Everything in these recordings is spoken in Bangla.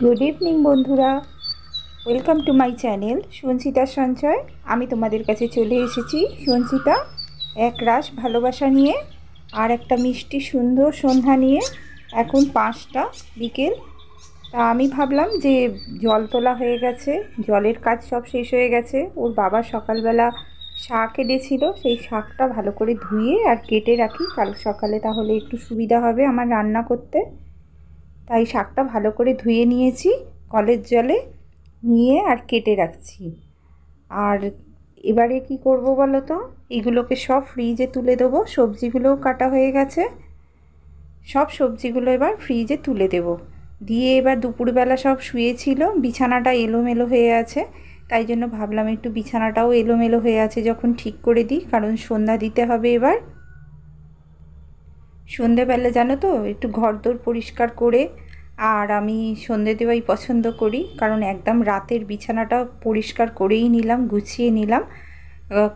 গুড ইভিনিং বন্ধুরা, ওয়েলকাম টু মাই চ্যানেল সঞ্চিতার সঞ্চয়। আমি তোমাদের কাছে চলে এসেছি সঞ্চিতা এক রাশ ভালোবাসা নিয়ে আর একটা মিষ্টি সুন্দর সন্ধ্যা নিয়ে। এখন 5টা বিকেল। তা আমি ভাবলাম যে জল তোলা হয়ে গেছে, জলের কাজ সব শেষ হয়ে গেছে। ওর বাবা সকালবেলা শাক এনেছিল, সেই শাকটা ভালো করে ধুয়ে আর কেটে রাখি, কাল সকালে তাহলে একটু সুবিধা হবে আমার রান্না করতে। তাই শাকটা ভালো করে ধুয়ে নিয়েছি কলের জলে, নিয়ে আর কেটে রাখছি। আর এবারে কি করব বলো তো, এগুলোকে সব ফ্রিজে তুলে দেবো। সবজিগুলোও কাটা হয়ে গেছে, সব সবজিগুলো এবার ফ্রিজে তুলে দেব। দিয়ে এবার দুপুরবেলা সব শুয়েছিল, বিছানাটা এলোমেলো হয়ে আছে, তাই জন্য ভাবলাম একটু বিছানাটাও এলোমেলো হয়ে আছে যখন ঠিক করে দিই, কারণ সন্ধ্যা দিতে হবে এবার। সন্ধেবেলা জানো তো একটু ঘরদোর পরিষ্কার করে, আর আমি সন্ধে দেওয়াই পছন্দ করি, কারণ একদম রাতের বিছানাটা পরিষ্কার করেই নিলাম, গুছিয়ে নিলাম।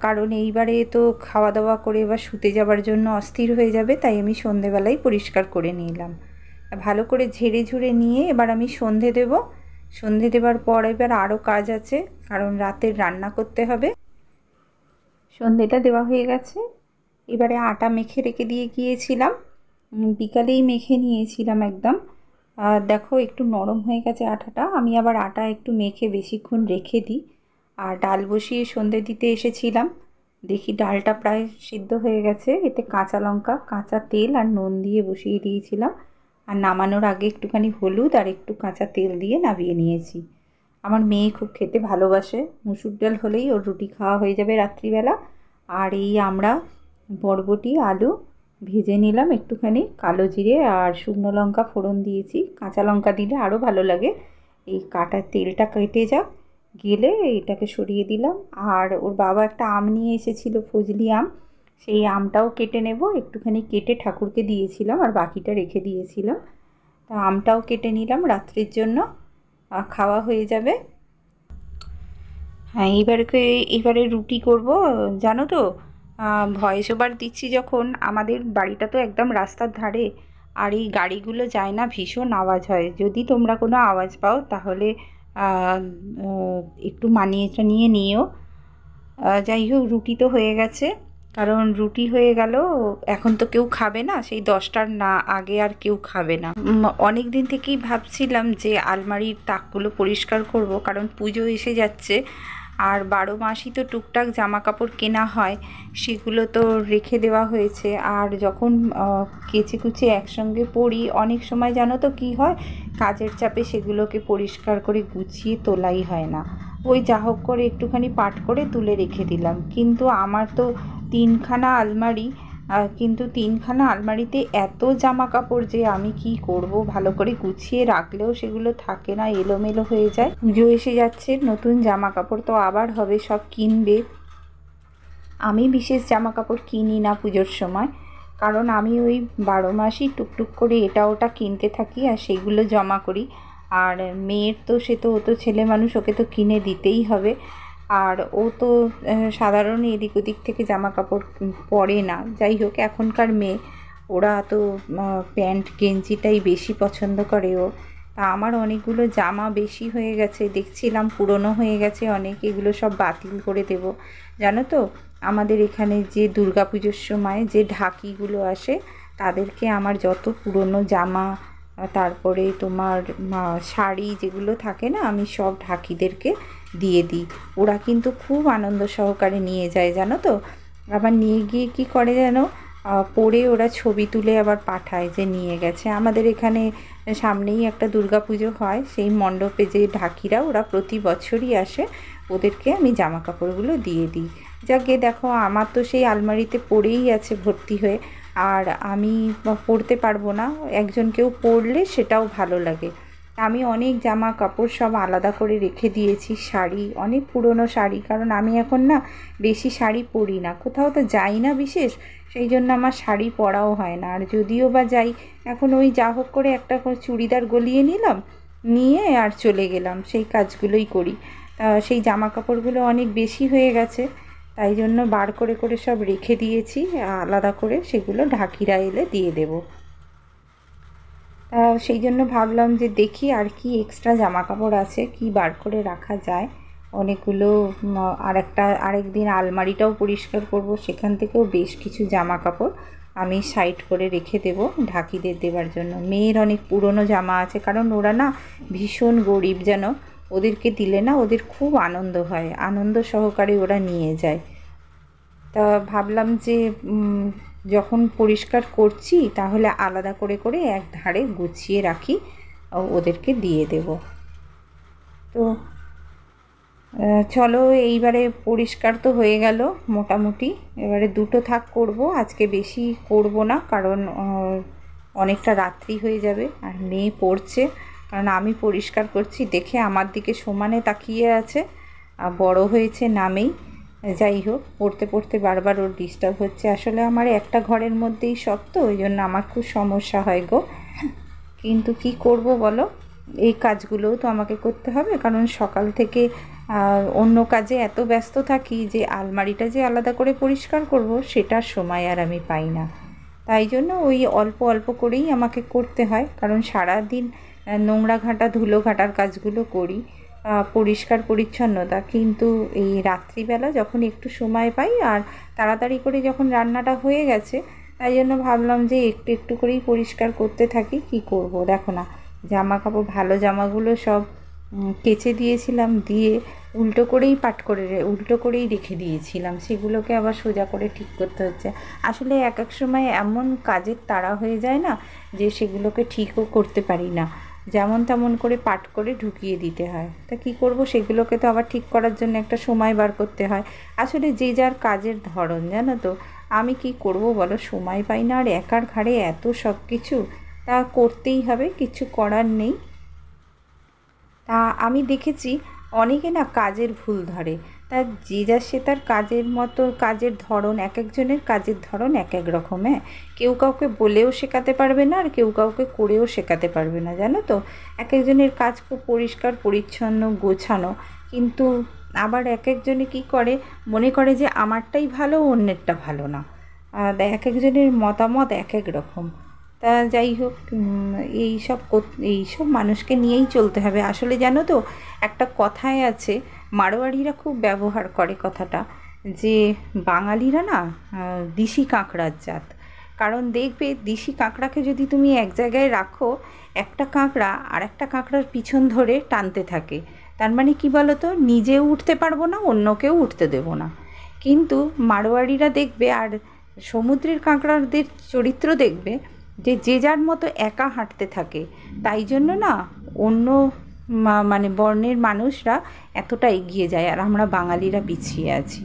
কারণ এইবারে তো খাওয়া দাওয়া করে এবার শুতে যাবার জন্য অস্থির হয়ে যাবে, তাই আমি সন্ধেবেলাই পরিষ্কার করে নিলাম। ভালো করে ঝেড়ে ঝুড়ে নিয়ে এবার আমি সন্ধে দেব। সন্ধে দেওয়ার পর এবার আরও কাজ আছে, কারণ রাতের রান্না করতে হবে। সন্ধেটা দেওয়া হয়ে গেছে, এবারে আটা মেখে রেখে দিয়ে গিয়েছিলাম, বিকালেই মেখে নিয়েছিলাম একদম। দেখো একটু নরম হয়ে গেছে আটাটা। আমি আবার আটা একটু মেখে বেশিক্ষণ রেখে দিই। আর ডাল বসিয়ে সন্ধে দিতে এসেছিলাম, দেখি ডালটা প্রায় সিদ্ধ হয়ে গেছে। এতে কাঁচা লঙ্কা, কাঁচা তেল আর নুন দিয়ে বসিয়ে দিয়েছিলাম, আর নামানোর আগে একটুখানি হলুদ আর একটু কাঁচা তেল দিয়ে নামিয়ে নিয়েছি। আমার মেয়ে খুব খেতে ভালোবাসে, মুসুর ডাল হলেই ওর রুটি খাওয়া হয়ে যাবে রাত্রিবেলা। আর এই আমরা বরবটি আলু ভেজে নিলাম, একটুখানি কালো জিরে আর শুকনো লঙ্কা ফোড়ন দিয়েছি, কাঁচা লঙ্কা দিলে আরও ভালো লাগে। এই কাটা তেলটা কেটে যাক, গেলে এইটাকে সরিয়ে দিলাম। আর ওর বাবা একটা আম নিয়ে এসেছিলো, ফজলি আম, সেই আমটাও কেটে নেব। একটুখানি কেটে ঠাকুরকে দিয়েছিলাম আর বাকিটা রেখে দিয়েছিলাম। তা আমটাও কেটে নিলাম, রাত্রির জন্য খাওয়া হয়ে যাবে। হ্যাঁ, এবারে রুটি করব। জানো তো, ভয়েস ওভার দিচ্ছি যখন, আমাদের বাড়িটা তো একদম রাস্তার ধারে, আর এই গাড়িগুলো যায় না, ভীষণ আওয়াজ হয়। যদি তোমরা কোনো আওয়াজ পাও তাহলে একটু মানিয়ে নিও। যাই হোক, রুটি তো হয়ে গেছে, কারণ রুটি হয়ে গেল, এখন তো কেউ খাবে না, সেই 10টার না আগে আর কেউ খাবে না। অনেক দিন থেকেই ভাবছিলাম যে আলমারির তাকগুলো পরিষ্কার করব, কারণ পুজো এসে যাচ্ছে, আর 12 মাসই তো টুকটাক জামা কাপড় কেনা হয়, সেগুলো তো রেখে দেওয়া হয়েছে। আর যখন কেচে কুচে একসঙ্গে পরি, অনেক সময় জানো তো কী হয়, কাজের চাপে সেগুলোকে পরিষ্কার করে গুছিয়ে তোলাই হয় না। ওই যা হোক করে একটুখানি পাট করে তুলে রেখে দিলাম। কিন্তু আমার তো 3খানা আলমারি, কিন্তু 3খানা আলমারিতে এত জামা কাপড় যে আমি কি করব, ভালো করে গুছিয়ে রাখলেও সেগুলো থাকে না, এলোমেলো হয়ে যায়। পুজো এসে যাচ্ছে, নতুন জামা কাপড় তো আবার হবে, সব কিনবে। আমি বিশেষ জামা কাপড় কিনি না পুজোর সময়, কারণ আমি ওই 12 মাসই টুকটুক করে এটা ওটা কিনতে থাকি আর সেগুলো জমা করি। আর মেয়ের তো ও তো ছেলে মানুষ, ওকে তো কিনে দিতেই হবে। আর ও তো সাধারণ এদিক ওদিক থেকে জামা কাপড় পরে না। যাই হোক, এখনকার মেয়ে, ওরা তো প্যান্ট গেঞ্জিটাই বেশি পছন্দ করে ও। তা আমার অনেকগুলো জামা বেশি হয়ে গেছে, দেখছিলাম পুরনো হয়ে গেছে অনেক, এগুলো সব বাতিল করে দেব। জানো তো, আমাদের এখানে যে দুর্গাপুজোর সময় যে ঢাকিগুলো আসে, তাদেরকে আমার যত পুরনো জামা, তারপরে তোমার শাড়ি যেগুলো থাকে না, আমি সব ঢাকিদেরকে দিয়ে দিই। ওরা কিন্তু খুব আনন্দ সহকারে নিয়ে যায়, জানো তো। আবার নিয়ে গিয়ে কী করে যেন, পরে ওরা ছবি তুলে আবার পাঠায় যে নিয়ে গেছে। আমাদের এখানে সামনেই একটা দুর্গাপুজো হয়, সেই মণ্ডপে যে ঢাকিরা, ওরা প্রতি বছরই আসে, ওদেরকে আমি জামা কাপড়গুলো দিয়ে দিই। যাকে দেখো, আমার তো সেই আলমারিতে পড়েই আছে ভর্তি হয়ে, আর আমি পরতে পারবো না, একজন কেউ পরলে সেটাও ভালো লাগে। আমি অনেক জামা কাপড় সব আলাদা করে রেখে দিয়েছি, শাড়ি, অনেক পুরনো শাড়ি, কারণ আমি এখন না বেশি শাড়ি পরি না, কোথাও তো যাই না বিশেষ, সেই জন্য আমার শাড়ি পরাও হয় না। আর যদিও বা যাই, এখন ওই যা হোক করে একটা করে চুড়িদার গলিয়ে নিলাম, নিয়ে আর চলে গেলাম, সেই কাজগুলোই করি। সেই জামা কাপড়গুলো অনেক বেশি হয়ে গেছে, তাই জন্য বার করে করে সব রেখে দিয়েছি আলাদা করে, সেগুলো ঢাকিরা এলে দিয়ে দেব। তা সেই জন্য ভাবলাম যে দেখি আর কি এক্সট্রা জামা কাপড় আছে, কি বার করে রাখা যায়। অনেকগুলো আরেকদিন আলমারিটাও পরিষ্কার করব, সেখান থেকেও বেশ কিছু জামা কাপড় আমি সাইড করে রেখে দেব ঢাকিদের দেওয়ার জন্য। মেয়ের অনেক পুরনো জামা আছে, কারণ ওরা না ভীষণ গরিব, যেন ওদেরকে দিলে না ওদের খুব আনন্দ হয়, আনন্দ সহকারে ওরা নিয়ে যায়। তা ভাবলাম যে যখন পরিষ্কার করছি তাহলে আলাদা করে করে এক ধারে গুছিয়ে রাখি, ওদেরকে দিয়ে দেব। তো চলো, এইবারে পরিষ্কার তো হয়ে গেল মোটামুটি, এবারে দুটো থাক করব, আজকে বেশি করব না, কারণ অনেকটা রাত্রি হয়ে যাবে আর মেয়ে পড়ছে। কারণ আমি পরিষ্কার করছি দেখে আমার দিকে সমানে তাকিয়ে আছে, বড় হয়েছে নামেই। যাই হোক, পড়তে পড়তে বারবার ওর ডিস্টার্ব হচ্ছে। আসলে আমার একটা ঘরের মধ্যেই সব, তো ওই জন্য আমার খুব সমস্যা হয় গো। কিন্তু কি করব বলো, এই কাজগুলোও তো আমাকে করতে হবে, কারণ সকাল থেকে অন্য কাজে এত ব্যস্ত থাকি যে আলমারিটা যে আলাদা করে পরিষ্কার করব সেটার সময় আর আমি পাই না। তাই জন্য ওই অল্প অল্প করেই আমাকে করতে হয়, কারণ সারাদিন নোংরা ঘাঁটা ধুলো ঘাঁটার কাজগুলো করি, পরিষ্কার পরিচ্ছন্নতা। কিন্তু এই রাত্রিবেলা যখন একটু সময় পাই আর তাড়াতাড়ি করে যখন রান্নাটা হয়ে গেছে, তাই জন্য ভাবলাম যে একটু একটু করেই পরিষ্কার করতে থাকি। কি করব দেখো না, জামা কাপড় ভালো জামাগুলো সব কেচে দিয়েছিলাম, দিয়ে উল্টো করেই রেখে দিয়েছিলাম, সেগুলোকে আবার সোজা করে ঠিক করতে হচ্ছে। আসলে এক এক সময় এমন কাজের তাড়া হয়ে যায় না যে সেগুলোকে ঠিকও করতে পারি না, যেমন তেমন করে পাট করে ঢুকিয়ে দিতে হয়। তা কি করব, সেগুলোকে তো আবার ঠিক করার জন্য একটা সময় বার করতে হয়। আসলে যে যার কাজের ধরন, জানো তো, আমি কি করব বলো, সময় পাই না, আর একার ঘাড়ে এত সব কিছু, তা করতেই হবে, কিছু করার নেই। তা আমি দেখেছি অনেকে না কাজের ভুল ধরে, তা যে যার সে তার কাজের মতো, কাজের ধরন, এক একজনের কাজের ধরন এক এক রকম। হ্যাঁ, কেউ কাউকে বলেও শেখাতে পারবে না, আর কেউ কাউকে করেও শেখাতে পারবে না, জানো তো। এক একজনের কাজ খুব পরিষ্কার পরিচ্ছন্ন গোছানো, কিন্তু আবার এক একজনে কী করে, মনে করে যে আমারটাই ভালো, অন্যেরটা ভালো না। এক একজনের মতামত এক এক রকম। তা যাই হোক, এইসব মানুষকে নিয়েই চলতে হবে। আসলে জানো তো, একটা কথায় আছে, মারোয়াড়িরা খুব ব্যবহার করে কথাটা, যে বাঙালিরা না দিশি কাঁকড়ার জাত। কারণ দেখবে, দিশি কাঁকড়াকে যদি তুমি এক জায়গায় রাখো, একটা কাঁকড়া আর একটা কাঁকড়ার পিছন ধরে টানতে থাকে। তার মানে কি বলো তো, নিজেও উঠতে পারবো না, অন্যকেও উঠতে দেবো না। কিন্তু মারোয়াড়িরা দেখবে, আর সমুদ্রের কাঁকড়াদের চরিত্র দেখবে, যে যার মতো একা হাঁটতে থাকে। তাই জন্য না অন্য মানে বর্ণের মানুষরা এতটা এগিয়ে যায়, আর আমরা বাঙালিরা পিছিয়ে আছি।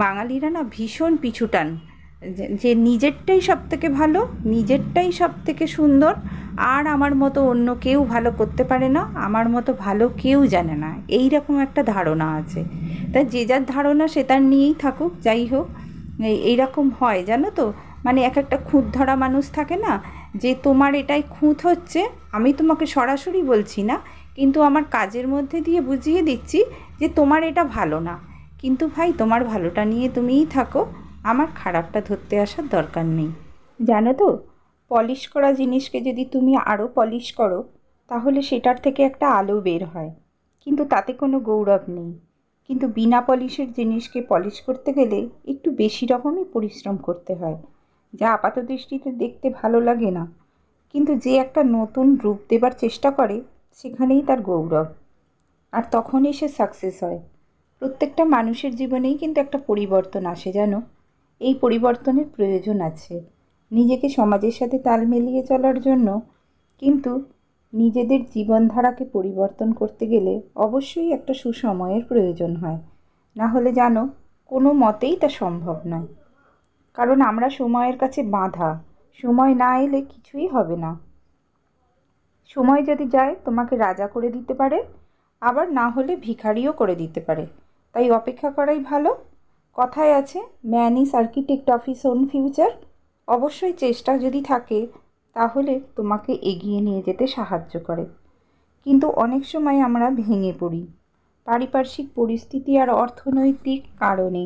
বাঙালিরা না ভীষণ পিছুটান, যে নিজেরটাই সব থেকে ভালো, নিজেরটাই সব থেকে সুন্দর, আর আমার মতো অন্য কেউ ভালো করতে পারে না, আমার মতো ভালো কেউ জানে না, এই রকম একটা ধারণা আছে। তাই যে যার ধারণা সে তার নিয়েই থাকুক। যাই হোক, এইরকম হয় জানো তো, মানে এক একটা খুঁত ধরা মানুষ থাকে না, যে তোমার এটাই খুঁত হচ্ছে, আমি তোমাকে সরাসরি বলছি না, কিন্তু আমার কাজের মধ্যে দিয়ে বুঝিয়ে দিচ্ছি যে তোমার এটা ভালো না। কিন্তু ভাই, তোমার ভালোটা নিয়ে তুমিই থাকো, আমার খারাপটা ধরতে আসার দরকার নেই। জানো তো, পলিশ করা জিনিসকে যদি তুমি আরও পলিশ করো, তাহলে সেটার থেকে একটা আলো বের হয়, কিন্তু তাতে কোনো গৌরব নেই। কিন্তু বিনা পলিশের জিনিসকে পলিশ করতে গেলে একটু বেশি রকমই পরিশ্রম করতে হয়, যা আপাত দৃষ্টিতে দেখতে ভালো লাগে না, কিন্তু যে একটা নতুন রূপ দেবার চেষ্টা করে, সেখানেই তার গৌরব, আর তখনই সে সাকসেস হয়। প্রত্যেকটা মানুষের জীবনেই কিন্তু একটা পরিবর্তন আসে, জানো। এই পরিবর্তনের প্রয়োজন আছে নিজেকে সমাজের সাথে তাল মিলিয়ে চলার জন্য। কিন্তু নিজেদের জীবনধারাকে পরিবর্তন করতে গেলে অবশ্যই একটা সুসময়ের প্রয়োজন হয়, না হলে জানো, কোনো মতেই তা সম্ভব নয়। কারণ আমরা সময়ের কাছে বাঁধা, সময় না এলে কিছুই হবে না। সময় যদি যায় তোমাকে রাজা করে দিতে পারে, আবার না হলে ভিখারিও করে দিতে পারে। তাই অপেক্ষা করাই ভালো। কথায় আছে, man is architect of his own future. অবশ্যই চেষ্টা যদি থাকে, তাহলে তোমাকে এগিয়ে নিয়ে যেতে সাহায্য করে। কিন্তু অনেক সময় আমরা ভেঙে পড়ি পারিপার্শ্বিক পরিস্থিতি আর অর্থনৈতিক কারণে।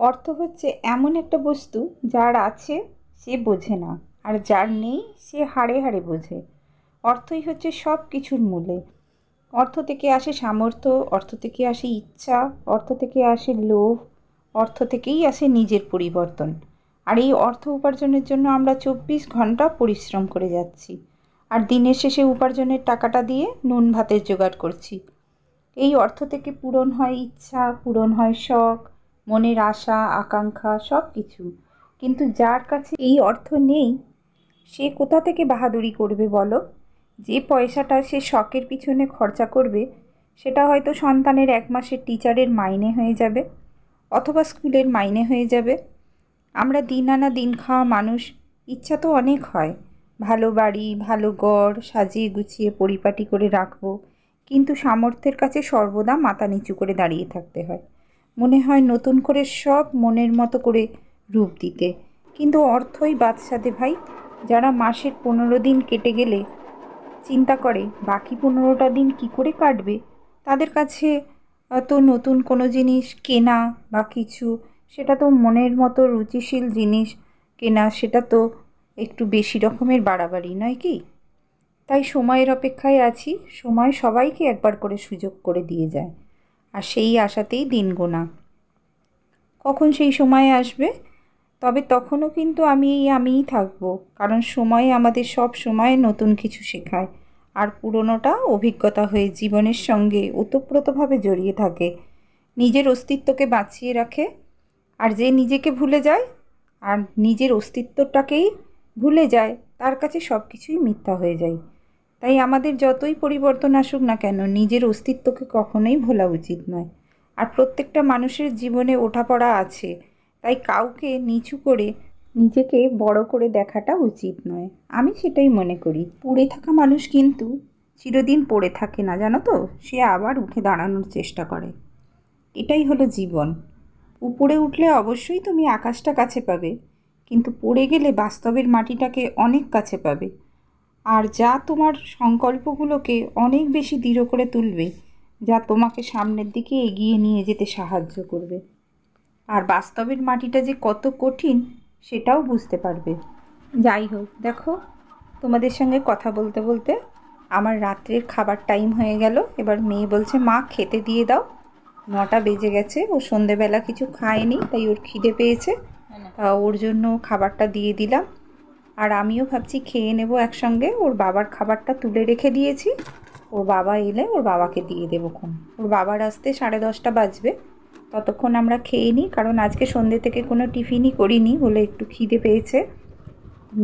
অর্থ হচ্ছে এমন একটা বস্তু, যার আছে সে বোঝে না, আর যার নেই সে হাড়ে হাড়ে বোঝে। অর্থই হচ্ছে সব কিছুর মূলে। অর্থ থেকে আসে সামর্থ্য, অর্থ থেকে আসে ইচ্ছা, অর্থ থেকে আসে লোভ, অর্থ থেকেই আসে নিজের পরিবর্তন। আর এই অর্থ উপার্জনের জন্য আমরা 24 ঘন্টা পরিশ্রম করে যাচ্ছি, আর দিনের শেষে উপার্জনের টাকাটা দিয়ে নুন ভাতের জোগাড় করছি। এই অর্থ থেকে পূরণ হয় ইচ্ছা, পূরণ হয় শখ, মনের আশা আকাঙ্ক্ষা সব কিছু। কিন্তু যার কাছে এই অর্থ নেই, সে কোথা থেকে বাহাদুরি করবে বলো? যে পয়সাটা সে শখের পিছনে খরচা করবে, সেটা হয়তো সন্তানের 1 মাসের টিচারের মাইনে হয়ে যাবে, অথবা স্কুলের মাইনে হয়ে যাবে। আমরা দিন আনা দিন খাওয়া মানুষ, ইচ্ছা তো অনেক হয়, ভালো বাড়ি, ভালো ঘর সাজিয়ে গুছিয়ে পরিপাটি করে রাখবো, কিন্তু সামর্থ্যের কাছে সর্বদা মাথা নিচু করে দাঁড়িয়ে থাকতে হয়। মনে হয় নতুন করে সব মনের মতো করে রূপ দিতে, কিন্তু অর্থই বাদ সাধে ভাই। যারা মাসের 15 দিন কেটে গেলে চিন্তা করে বাকি 15টা দিন কি করে কাটবে, তাদের কাছে তো নতুন কোনো জিনিস কেনা বা কিছু, সেটা তো মনের মতো রুচিশীল জিনিস কেনা, সেটা তো একটু বেশি রকমের বাড়াবাড়ি নয় কি? তাই সময়ের অপেক্ষায় আছি। সময় সবাইকে একবার করে সুযোগ করে দিয়ে যায়, আর সেই আশাতেই দিন গোনা। কখন সেই সময় আসবে? তবে তখনও কিন্তু আমিই থাকবো, কারণ সময় আমাদের সব সময় নতুন কিছু শেখায়, আর পুরনোটা অভিজ্ঞতা হয়ে জীবনের সঙ্গে ওতপ্রোতভাবে জড়িয়ে থাকে, নিজের অস্তিত্বকে বাঁচিয়ে রাখে। আর যে নিজেকে ভুলে যায় আর নিজের অস্তিত্বটাকেই ভুলে যায়, তার কাছে সব কিছুই মিথ্যা হয়ে যায়। তাই আমাদের যতই পরিবর্তন আসুক না কেন, নিজের অস্তিত্বকে কখনোই ভোলা উচিত নয়। আর প্রত্যেকটা মানুষের জীবনে ওঠাপড়া আছে, তাই কাউকে নিচু করে নিজেকে বড় করে দেখাটা উচিত নয়, আমি সেটাই মনে করি। পড়ে থাকা মানুষ কিন্তু চিরদিন পড়ে থাকে না, জানো তো, সে আবার উঠে দাঁড়ানোর চেষ্টা করে। এটাই হলো জীবন। উপরে উঠলে অবশ্যই তুমি আকাশটা কাছে পাবে, কিন্তু পড়ে গেলে বাস্তবের মাটিটাকে অনেক কাছে পাবে। আর যা তোমার সংকল্পগুলোকে অনেক বেশি দৃঢ় করে তুলবে, যা তোমাকে সামনের দিকে এগিয়ে নিয়ে যেতে সাহায্য করবে। আর বাস্তবের মাটিটা যে কত কঠিন সেটাও বুঝতে পারবে। যাই হোক, দেখো, তোমাদের সঙ্গে কথা বলতে বলতে আমার রাত্রের খাবার টাইম হয়ে গেল। এবার মেয়ে বলছে, মা খেতে দিয়ে দাও। 9টা বেজে গেছে, ও সন্ধেবেলা কিছু খায়নি, তাই ওর খিদে পেয়েছে, তা ওর জন্য খাবারটা দিয়ে দিলাম। আর আমিও ভাবছি খেয়ে নেব একসঙ্গে। ওর বাবার খাবারটা তুলে রেখে দিয়েছি, ওর বাবা এলে ওর বাবাকে দিয়ে দেবোক্ষণ। ওর বাবার আসতে 10:30 বাজবে, ততক্ষণ আমরা খেয়ে নিই, কারণ আজকে সন্ধ্যে থেকে কোনো টিফিনই করিনি, বলে একটু খিদে পেয়েছে।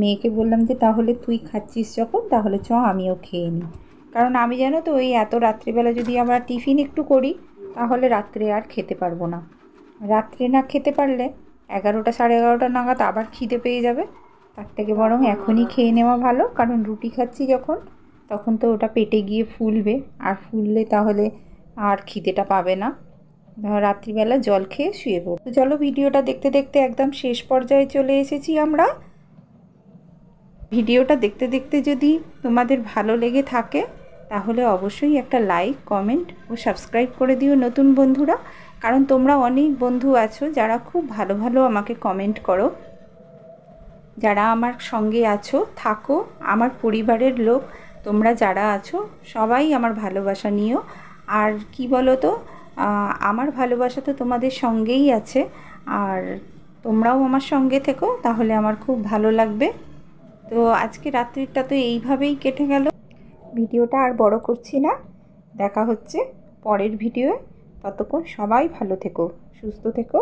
মেয়েকে বললাম যে তাহলে তুই খাচ্ছিস যখন, তাহলে চ আমিও খেয়ে নিই, কারণ আমি জানো তো ওই এত রাত্রিবেলা যদি আমরা টিফিন একটু করি, তাহলে রাত্রে আর খেতে পারবো না। রাত্রে না খেতে পারলে 11টা 11:30 নাগাদ আবার খিদে পেয়ে যাবে। তার থেকে বরং এখনই খেয়ে নেওয়া ভালো, কারণ রুটি খাচ্ছি যখন, তখন তো ওটা পেটে গিয়ে ফুলবে, আর ফুললে তাহলে আর খিদেটা পাবে না। রাত্রিবেলা জল খেয়ে শুয়ে পড়ব। তো চলো, ভিডিওটা দেখতে দেখতে একদম শেষ পর্যায়ে চলে এসেছি আমরা। ভিডিওটা দেখতে দেখতে যদি তোমাদের ভালো লেগে থাকে, তাহলে অবশ্যই একটা লাইক, কমেন্ট ও সাবস্ক্রাইব করে দিও নতুন বন্ধুরা, কারণ তোমরা অনেক বন্ধু আছো যারা খুব ভালো ভালো আমাকে কমেন্ট করো। যারা আমার সঙ্গে আছো, থাকো, আমার পরিবারের লোক তোমরা যারা আছো, সবাই আমার ভালোবাসা নিও। আর কি বলো তো, আমার ভালোবাসা তো তোমাদের সঙ্গেই আছে, আর তোমরাও আমার সঙ্গে থেকো, তাহলে আমার খুব ভালো লাগবে। তো আজকে রাত্রিটা তো এইভাবেই কেটে গেল। ভিডিওটা আর বড় করছি না, দেখা হচ্ছে পরের ভিডিওয়ে। ততক্ষণ সবাই ভালো থেকো, সুস্থ থেকো।